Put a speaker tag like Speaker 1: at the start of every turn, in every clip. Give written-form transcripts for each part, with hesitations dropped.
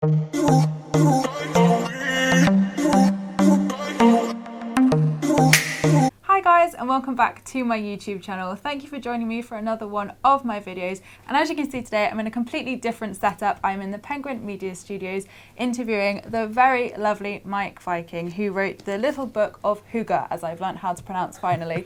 Speaker 1: Hi guys, and welcome back to my YouTube channel. Thank you for joining me for another one of my videos. And as you can see today, I'm in a completely different setup. I'm in the Penguin Media Studios interviewing the very lovely MEIK Wiking, who wrote the little book of Hygge, as I've learned how to pronounce finally.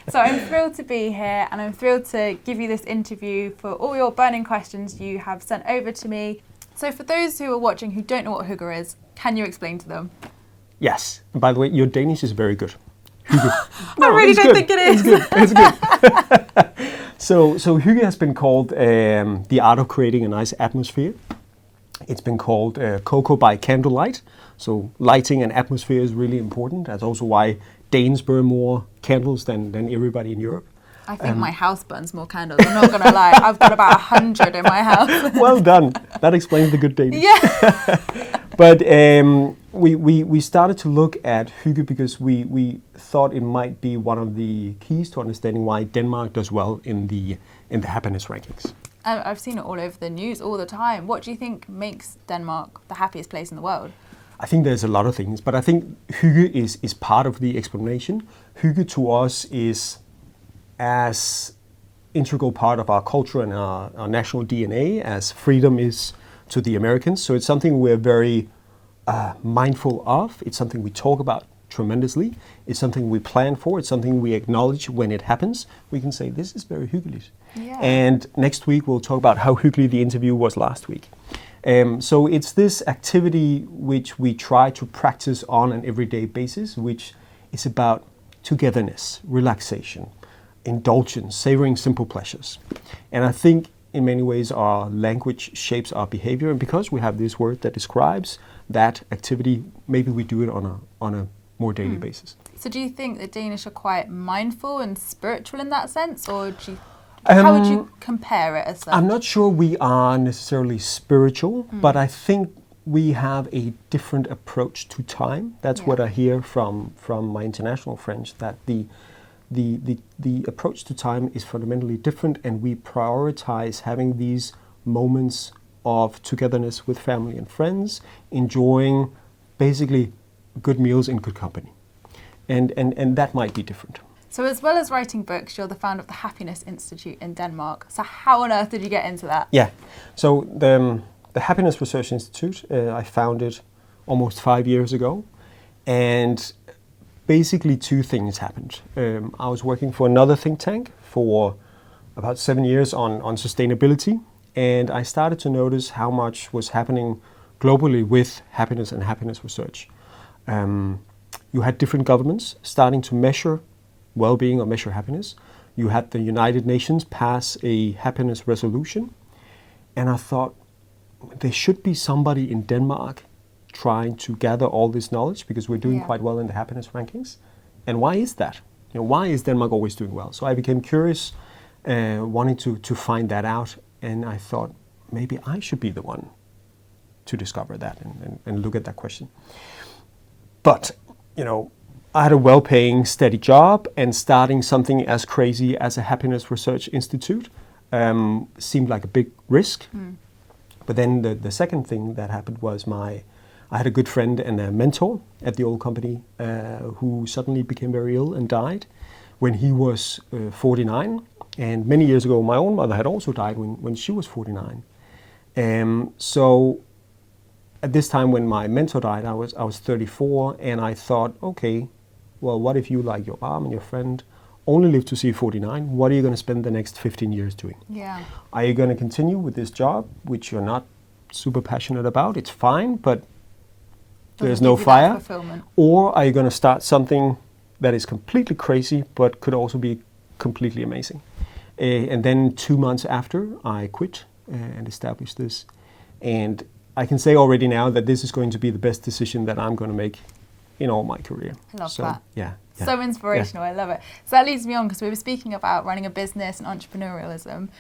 Speaker 1: So I'm thrilled to be here, and I'm thrilled to give you this interview for all your burning questions you have sent over to me. So for those who are watching who don't know what Hygge is, can you explain to them?
Speaker 2: Yes. And by the way, your Danish is very good.
Speaker 1: I really don't think it is.
Speaker 2: It's good. So Hygge has been called the art of creating a nice atmosphere. It's been called cocoa by candlelight. So lighting and atmosphere is really important. That's also why Danes burn more candles than everybody in Europe.
Speaker 1: I think my house burns more candles. I'm not going to lie. I've got about 100 in my house.
Speaker 2: Well done. That explains the good Danish.
Speaker 1: Yeah.
Speaker 2: But we started to look at Hygge because we thought it might be one of the keys to understanding why Denmark does well in the happiness rankings.
Speaker 1: I've seen it all over the news all the time. What do you think makes Denmark the happiest place in the world?
Speaker 2: I think there's a lot of things, but I think Hygge is part of the explanation. Hygge to us is as integral part of our culture and our national DNA as freedom is to the Americans. So it's something we're very mindful of. It's something we talk about tremendously. It's something we plan for. It's something we acknowledge when it happens. We can say, this is very hyggelig.
Speaker 1: Yeah.
Speaker 2: And next week we'll talk about how hyggelig the interview was last week. So it's this activity which we try to practice on an everyday basis, which is about togetherness, relaxation, indulgence, savoring simple pleasures. And I think in many ways our language shapes our behavior, and because we have this word that describes that activity, maybe we do it on a more daily basis.
Speaker 1: So do you think the Danish are quite mindful and spiritual in that sense, or how would you compare it as such?
Speaker 2: I'm not sure we are necessarily spiritual, but I think we have a different approach to time. That's what I hear from my international friends, that the approach to time is fundamentally different, and we prioritize having these moments of togetherness with family and friends, enjoying basically good meals in good company. And that might be different.
Speaker 1: So as well as writing books, you're the founder of the Happiness Institute in Denmark. So how on earth did you get into that?
Speaker 2: Yeah, so the Happiness Research Institute, I founded almost 5 years ago, and basically two things happened. I was working for another think tank for about 7 years on sustainability, and I started to notice how much was happening globally with happiness and happiness research. You had different governments starting to measure well-being or measure happiness. You had the United Nations pass a happiness resolution, and I thought there should be somebody in Denmark trying to gather all this knowledge, because we're doing quite well in the happiness rankings. And why is that? Why is Denmark always doing well? So I became curious, wanting to find that out, and I thought maybe I should be the one to discover that and look at that question. But, I had a well-paying, steady job, and starting something as crazy as a happiness research institute seemed like a big risk. But then the second thing that happened was I had a good friend and a mentor at the old company who suddenly became very ill and died when he was 49. And many years ago, my own mother had also died when she was 49. So at this time when my mentor died, I was 34, and I thought, okay, well, what if you, like your mom and your friend, only live to see 49? What are you going to spend the next 15 years doing?
Speaker 1: Yeah.
Speaker 2: Are you going to continue with this job, which you're not super passionate about? It's fine, but there's no fire. Or are you going to start something that is completely crazy, but could also be completely amazing? And then 2 months after, I quit and established this. And I can say already now that this is going to be the best decision that I'm going to make in all my career.
Speaker 1: I love that.
Speaker 2: Yeah.
Speaker 1: So inspirational. I love it. So that leads me on, because we were speaking about running a business and entrepreneurialism.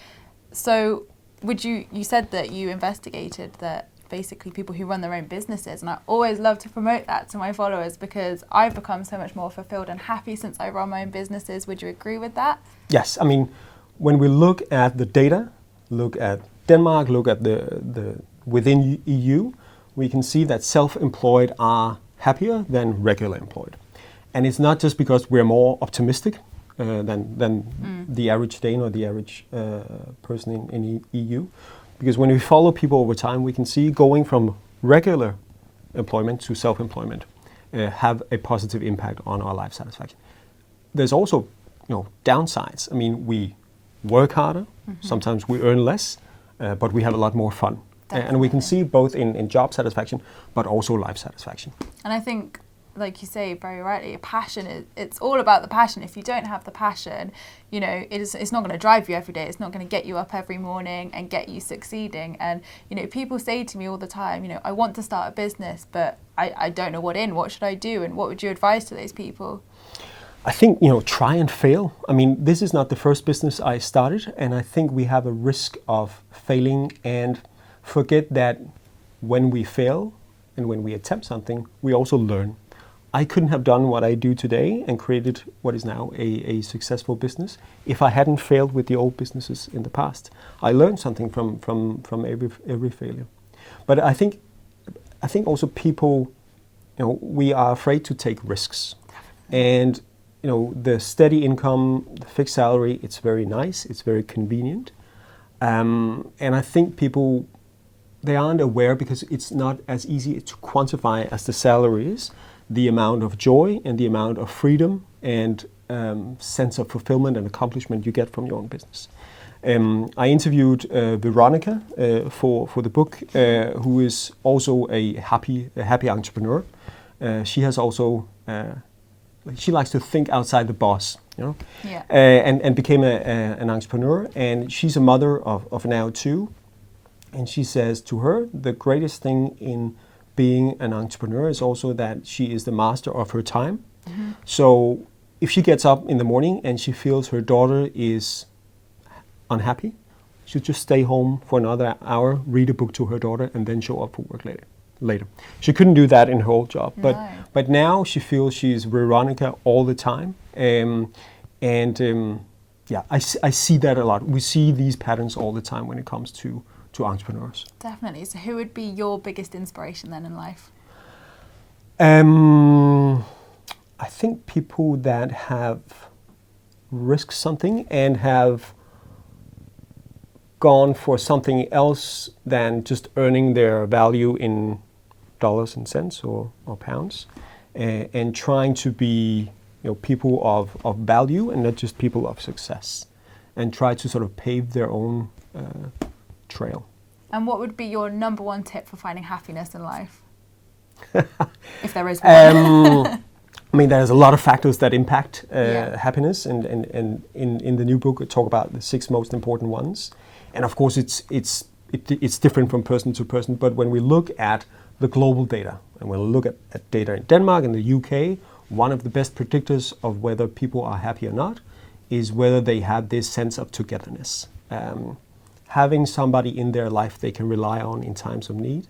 Speaker 1: So you said that you investigated that basically people who run their own businesses, and I always love to promote that to my followers, because I've become so much more fulfilled and happy since I run my own businesses. Would you agree with that?
Speaker 2: Yes. I mean, when we look at the data, look at Denmark, look at the within EU, we can see that self-employed are happier than regular employed. And it's not just because we're more optimistic than the average Dane or the average person in EU. Because when we follow people over time, we can see going from regular employment to self-employment have a positive impact on our life satisfaction. There's also, downsides. I mean, we work harder. Sometimes we earn less, but we have a lot more fun. And we can see both in job satisfaction, but also life satisfaction.
Speaker 1: And I think, like you say very rightly, passion, it's all about the passion. If you don't have the passion, it's not going to drive you every day. It's not going to get you up every morning and get you succeeding. And, people say to me all the time, I want to start a business, but I don't know what should I do? And what would you advise to those people?
Speaker 2: I think, try and fail. I mean, this is not the first business I started, and I think we have a risk of failing and forget that when we fail and when we attempt something, we also learn. I couldn't have done what I do today and created what is now a successful business if I hadn't failed with the old businesses in the past. I learned something from every failure. But I think also people, we are afraid to take risks. And the steady income, the fixed salary, it's very nice, it's very convenient. And I think people, they aren't aware because it's not as easy to quantify as the salary is, the amount of joy and the amount of freedom and sense of fulfillment and accomplishment you get from your own business. I interviewed Veronica for the book, who is also a happy entrepreneur. She has also she likes to think outside the box, and became an entrepreneur. And she's a mother of now 2. And she says to her, the greatest thing in being an entrepreneur is also that she is the master of her time. So if she gets up in the morning and she feels her daughter is unhappy, she'll just stay home for another hour, read a book to her daughter, and then show up for work later. She couldn't do that in her old job, but now she feels she's Veronica all the time. I see that a lot. We see these patterns all the time when it comes to entrepreneurs.
Speaker 1: Definitely. So who would be your biggest inspiration then in life?
Speaker 2: I think people that have risked something and have gone for something else than just earning their value in dollars and cents or pounds, and trying to be people of value and not just people of success, and try to sort of pave their own trail.
Speaker 1: And what would be your number one tip for finding happiness in life? If there is one.
Speaker 2: I mean, there's a lot of factors that impact happiness, and in the new book, we talk about the 6 most important ones. And of course, it's different from person to person. But when we look at the global data, and when we look at data in Denmark and the UK, one of the best predictors of whether people are happy or not is whether they have this sense of togetherness. Having somebody in their life they can rely on in times of need.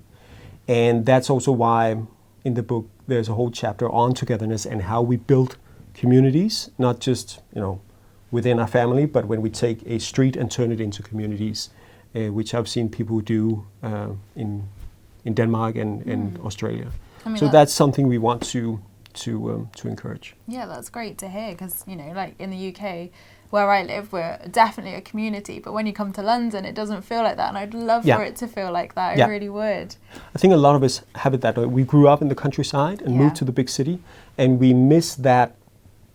Speaker 2: And that's also why in the book there's a whole chapter on togetherness and how we build communities, not just within our family, but when we take a street and turn it into communities, which I've seen people do in Denmark and Australia. I mean, so that's something we want to encourage.
Speaker 1: Yeah, that's great to hear because like in the UK, where I live, we're definitely a community, but when you come to London, it doesn't feel like that, and I'd love for it to feel like that. I really would.
Speaker 2: I think a lot of us have it that way. We grew up in the countryside and moved to the big city, and we miss that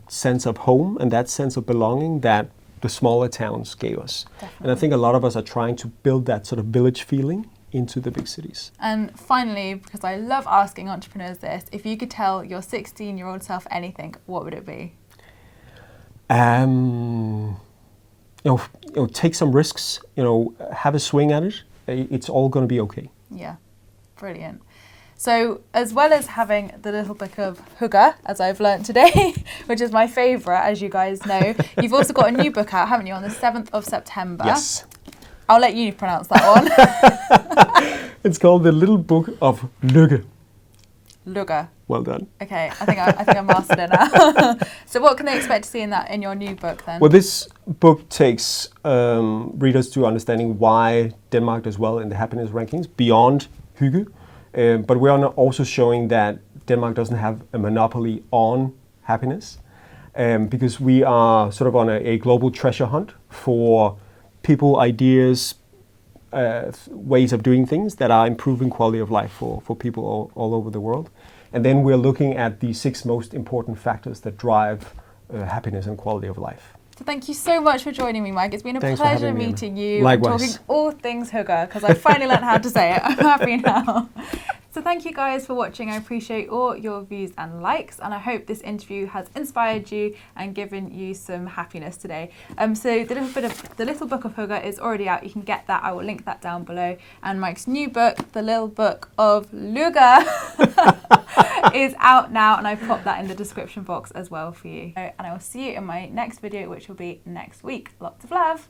Speaker 2: sense of home and that sense of belonging that the smaller towns gave us. Definitely. And I think a lot of us are trying to build that sort of village feeling into the big cities.
Speaker 1: And finally, because I love asking entrepreneurs this, if you could tell your 16-year-old self anything, what would it be?
Speaker 2: Take some risks, have a swing at it. It's all going to be okay.
Speaker 1: Yeah, brilliant. So as well as having the little book of Hygge, as I've learnt today, which is my favourite, as you guys know, you've also got a new book out, haven't you, on the 7th of September?
Speaker 2: Yes.
Speaker 1: I'll let you pronounce that one.
Speaker 2: It's called The Little Book of Lykke.
Speaker 1: Lugger.
Speaker 2: Well done.
Speaker 1: Okay, I think I mastered it now. So what can they expect to see in your new book then?
Speaker 2: Well, this book takes readers to understanding why Denmark does well in the happiness rankings beyond hygge. But we are also showing that Denmark doesn't have a monopoly on happiness, because we are sort of on a global treasure hunt for people, ideas, ways of doing things that are improving quality of life for people all over the world. And then we're looking at the 6 most important factors that drive happiness and quality of life.
Speaker 1: So thank you so much for joining me, Mike. It's been a pleasure meeting you.
Speaker 2: Likewise.
Speaker 1: And talking all things hygge, because I finally learned how to say it. I'm happy now. So thank you guys for watching. I appreciate all your views and likes, and I hope this interview has inspired you and given you some happiness today. So the little book of hygge is already out. You can get that. I will link that down below. And Mike's new book, The Little Book of Lugger, is out now, and I popped that in the description box as well for you. And I will see you in my next video, which will be next week. Lots of love.